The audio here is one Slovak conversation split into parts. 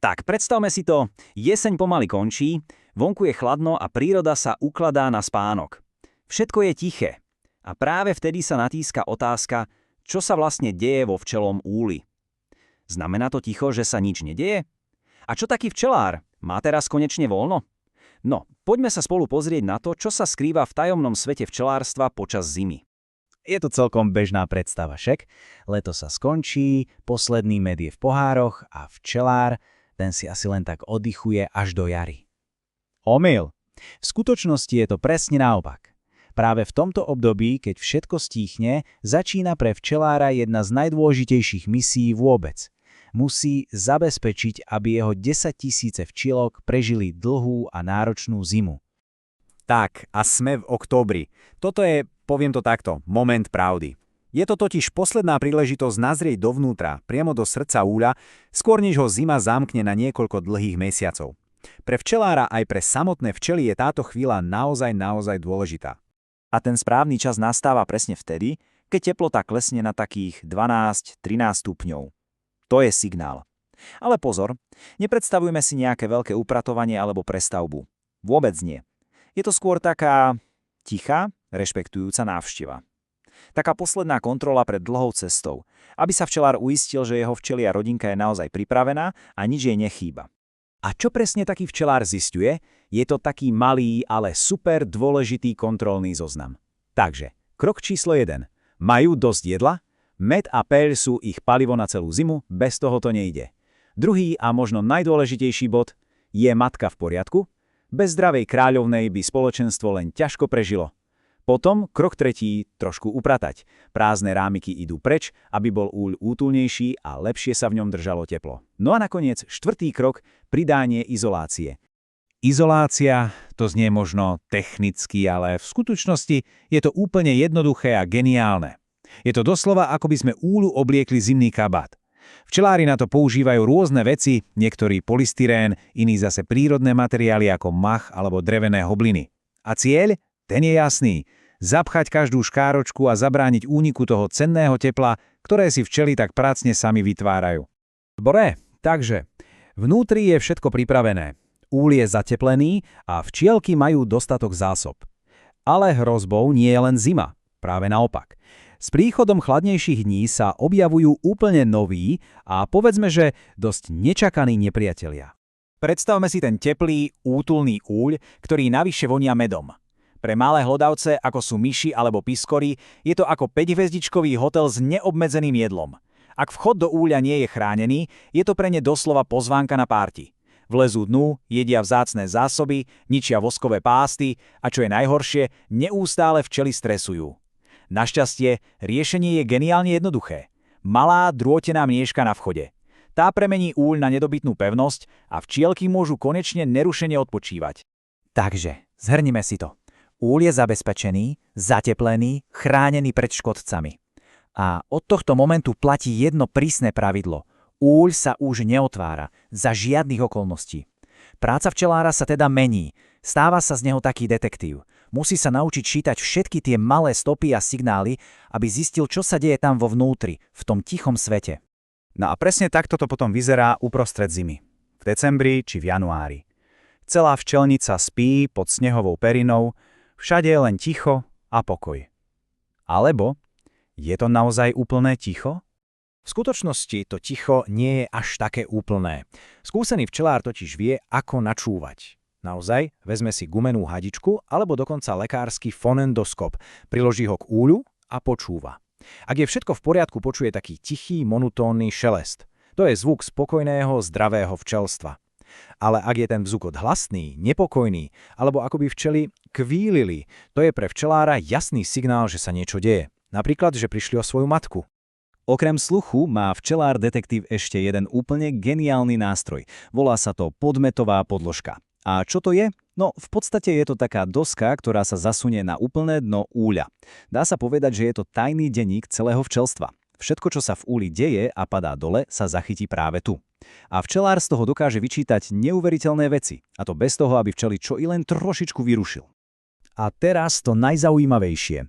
Tak, predstavme si to, jeseň pomaly končí, vonku je chladno a príroda sa ukladá na spánok. Všetko je tiché. A práve vtedy sa natíska otázka, čo sa vlastne deje vo včelom úli. Znamená to ticho, že sa nič nedeje? A čo taký včelár? Má teraz konečne voľno? No, poďme sa spolu pozrieť na to, čo sa skrýva v tajomnom svete včelárstva počas zimy. Je to celkom bežná predstava, však? Leto sa skončí, posledný med je v pohároch a včelár, ten si asi len tak oddychuje až do jary. Omyl! V skutočnosti je to presne naopak. Práve v tomto období, keď všetko stíchne, začína pre včelára jedna z najdôležitejších misií vôbec. Musí zabezpečiť, aby jeho 10 000 včielok prežili dlhú a náročnú zimu. Tak, a sme v októbri. Toto je, poviem to takto, moment pravdy. Je to totiž posledná príležitosť nazrieť dovnútra, priamo do srdca úľa, skôr než ho zima zamkne na niekoľko dlhých mesiacov. Pre včelára aj pre samotné včely je táto chvíľa naozaj dôležitá. A ten správny čas nastáva presne vtedy, keď teplota klesne na takých 12-13 stupňov. To je signál. Ale pozor, nepredstavujme si nejaké veľké upratovanie alebo prestavbu. Vôbec nie. Je to skôr taká tichá, rešpektujúca návšteva. Taká posledná kontrola pred dlhou cestou, aby sa včelár uistil, že jeho včelia rodinka je naozaj pripravená a nič jej nechýba. A čo presne taký včelár zisťuje? Je to taký malý, ale super dôležitý kontrolný zoznam. Takže, krok číslo 1. Majú dosť jedla? Med a peľ sú ich palivo na celú zimu, bez toho to nejde. Druhý a možno najdôležitejší bod, je matka v poriadku? Bez zdravej kráľovnej by spoločenstvo len ťažko prežilo. Potom, krok tretí, trošku upratať. Prázdne rámiky idú preč, aby bol úľ útulnejší a lepšie sa v ňom držalo teplo. No a nakoniec štvrtý krok, pridanie izolácie. Izolácia, to znie možno technicky, ale v skutočnosti je to úplne jednoduché a geniálne. Je to doslova, ako by sme úľu obliekli zimný kabát. Včelári na to používajú rôzne veci, niektorí polystyrén, iní zase prírodné materiály ako mach alebo drevené hobliny. A cieľ? Ten je jasný. Zapchať každú škáročku a zabrániť úniku toho cenného tepla, ktoré si včely tak pracne sami vytvárajú. Dobre, takže vnútri je všetko pripravené. Úl je zateplený a včielky majú dostatok zásob. Ale hrozbou nie je len zima, práve naopak. S príchodom chladnejších dní sa objavujú úplne noví a povedzme, že dosť nečakaní nepriatelia. Predstavme si ten teplý, útulný úľ, ktorý navyše vonia medom. Pre malé hlodavce, ako sú myši alebo piskory, je to ako 5-hviezdičkový hotel s neobmedzeným jedlom. Ak vchod do úľa nie je chránený, je to pre ne doslova pozvánka na párty. Vlezú dnu, jedia vzácne zásoby, ničia voskové pásty a čo je najhoršie, neustále včely stresujú. Našťastie, riešenie je geniálne jednoduché. Malá drôtená mniežka na vchode. Tá premení úľ na nedobytnú pevnosť a včielky môžu konečne nerušene odpočívať. Takže, zhrnime si to. Úľ je zabezpečený, zateplený, chránený pred škodcami. A od tohto momentu platí jedno prísne pravidlo. Úľ sa už neotvára, za žiadnych okolností. Práca včelára sa teda mení. Stáva sa z neho taký detektív. Musí sa naučiť čítať všetky tie malé stopy a signály, aby zistil, čo sa deje tam vo vnútri, v tom tichom svete. No a presne takto to potom vyzerá uprostred zimy. V decembri či v januári. Celá včelnica spí pod snehovou perinou, všade je len ticho a pokoj. Alebo je to naozaj úplné ticho? V skutočnosti to ticho nie je až také úplné. Skúsený včelár totiž vie, ako načúvať. Naozaj, vezme si gumenú hadičku alebo dokonca lekársky fonendoskop, priloží ho k úľu a počúva. Ak je všetko v poriadku, počuje taký tichý, monotónny šelest. To je zvuk spokojného, zdravého včelstva. Ale ak je ten vzukot hlasný, nepokojný, alebo akoby včely kvílili, to je pre včelára jasný signál, že sa niečo deje. Napríklad, že prišli o svoju matku. Okrem sluchu má včelár detektív ešte jeden úplne geniálny nástroj. Volá sa to podmetová podložka. A čo to je? No, v podstate je to taká doska, ktorá sa zasunie na úplné dno úľa. Dá sa povedať, že je to tajný denník celého včelstva. Všetko, čo sa v úli deje a padá dole, sa zachytí práve tu. A včelár z toho dokáže vyčítať neuveriteľné veci, a to bez toho, aby včely čo i len trošičku vyrušil. A teraz to najzaujímavejšie.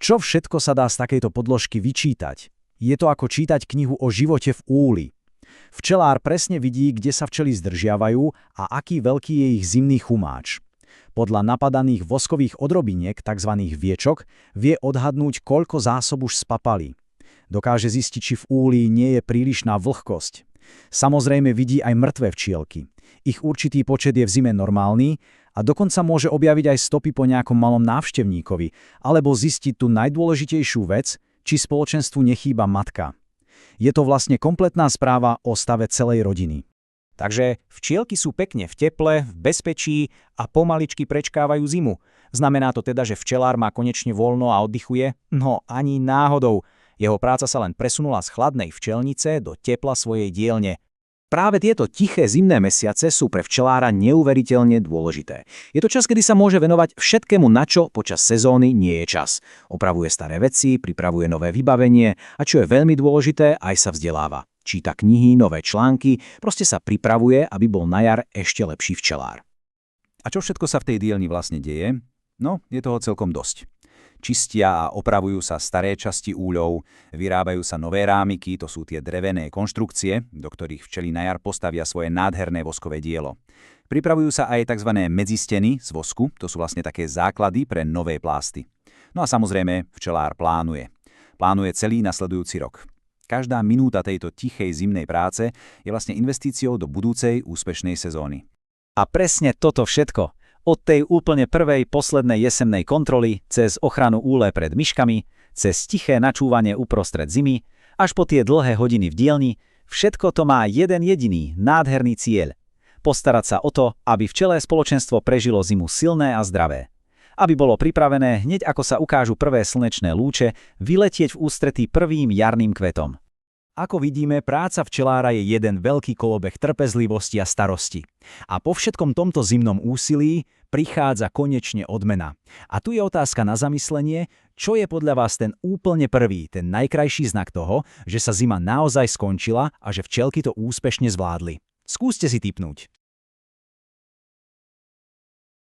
Čo všetko sa dá z takejto podložky vyčítať? Je to ako čítať knihu o živote v úli. Včelár presne vidí, kde sa včely zdržiavajú a aký veľký je ich zimný chumáč. Podľa napadaných voskových odrobiniek, tzv. Viečok, vie odhadnúť, koľko zásob už spapali. Dokáže zistiť, či v úlí nie je prílišná vlhkosť. Samozrejme vidí aj mŕtve včielky. Ich určitý počet je v zime normálny a dokonca môže objaviť aj stopy po nejakom malom návštevníkovi, alebo zistiť tú najdôležitejšiu vec, či spoločenstvu nechýba matka. Je to vlastne kompletná správa o stave celej rodiny. Takže včielky sú pekne v teple, v bezpečí a pomaličky prečkávajú zimu. Znamená to teda, že včelár má konečne voľno a oddychuje? No ani náhodou. Jeho práca sa len presunula z chladnej včelnice do tepla svojej dielne. Práve tieto tiché zimné mesiace sú pre včelára neuveriteľne dôležité. Je to čas, kedy sa môže venovať všetkému, na čo počas sezóny nie je čas. Opravuje staré veci, pripravuje nové vybavenie a čo je veľmi dôležité, aj sa vzdeláva. Číta knihy, nové články, proste sa pripravuje, aby bol na jar ešte lepší včelár. A čo všetko sa v tej dielni vlastne deje? No, je toho celkom dosť. Čistia a opravujú sa staré časti úľov, vyrábajú sa nové rámiky, to sú tie drevené konštrukcie, do ktorých včely na jar postavia svoje nádherné voskové dielo. Pripravujú sa aj tzv. Medzisteny z vosku, to sú vlastne také základy pre nové plásty. No a samozrejme, včelár plánuje. Plánuje celý nasledujúci rok. Každá minúta tejto tichej zimnej práce je vlastne investíciou do budúcej úspešnej sezóny. A presne toto všetko. Od tej úplne prvej, poslednej jesennej kontroly, cez ochranu úle pred myškami, cez tiché načúvanie uprostred zimy, až po tie dlhé hodiny v dielni, všetko to má jeden jediný, nádherný cieľ. Postarať sa o to, aby včelé spoločenstvo prežilo zimu silné a zdravé. Aby bolo pripravené, hneď ako sa ukážu prvé slnečné lúče, vyletieť v ústretí prvým jarným kvetom. Ako vidíme, práca včelára je jeden veľký kolobeh trpezlivosti a starosti. A po všetkom tomto zimnom úsilí prichádza konečne odmena. A tu je otázka na zamyslenie, čo je podľa vás ten úplne prvý, ten najkrajší znak toho, že sa zima naozaj skončila a že včelky to úspešne zvládli. Skúste si tipnúť.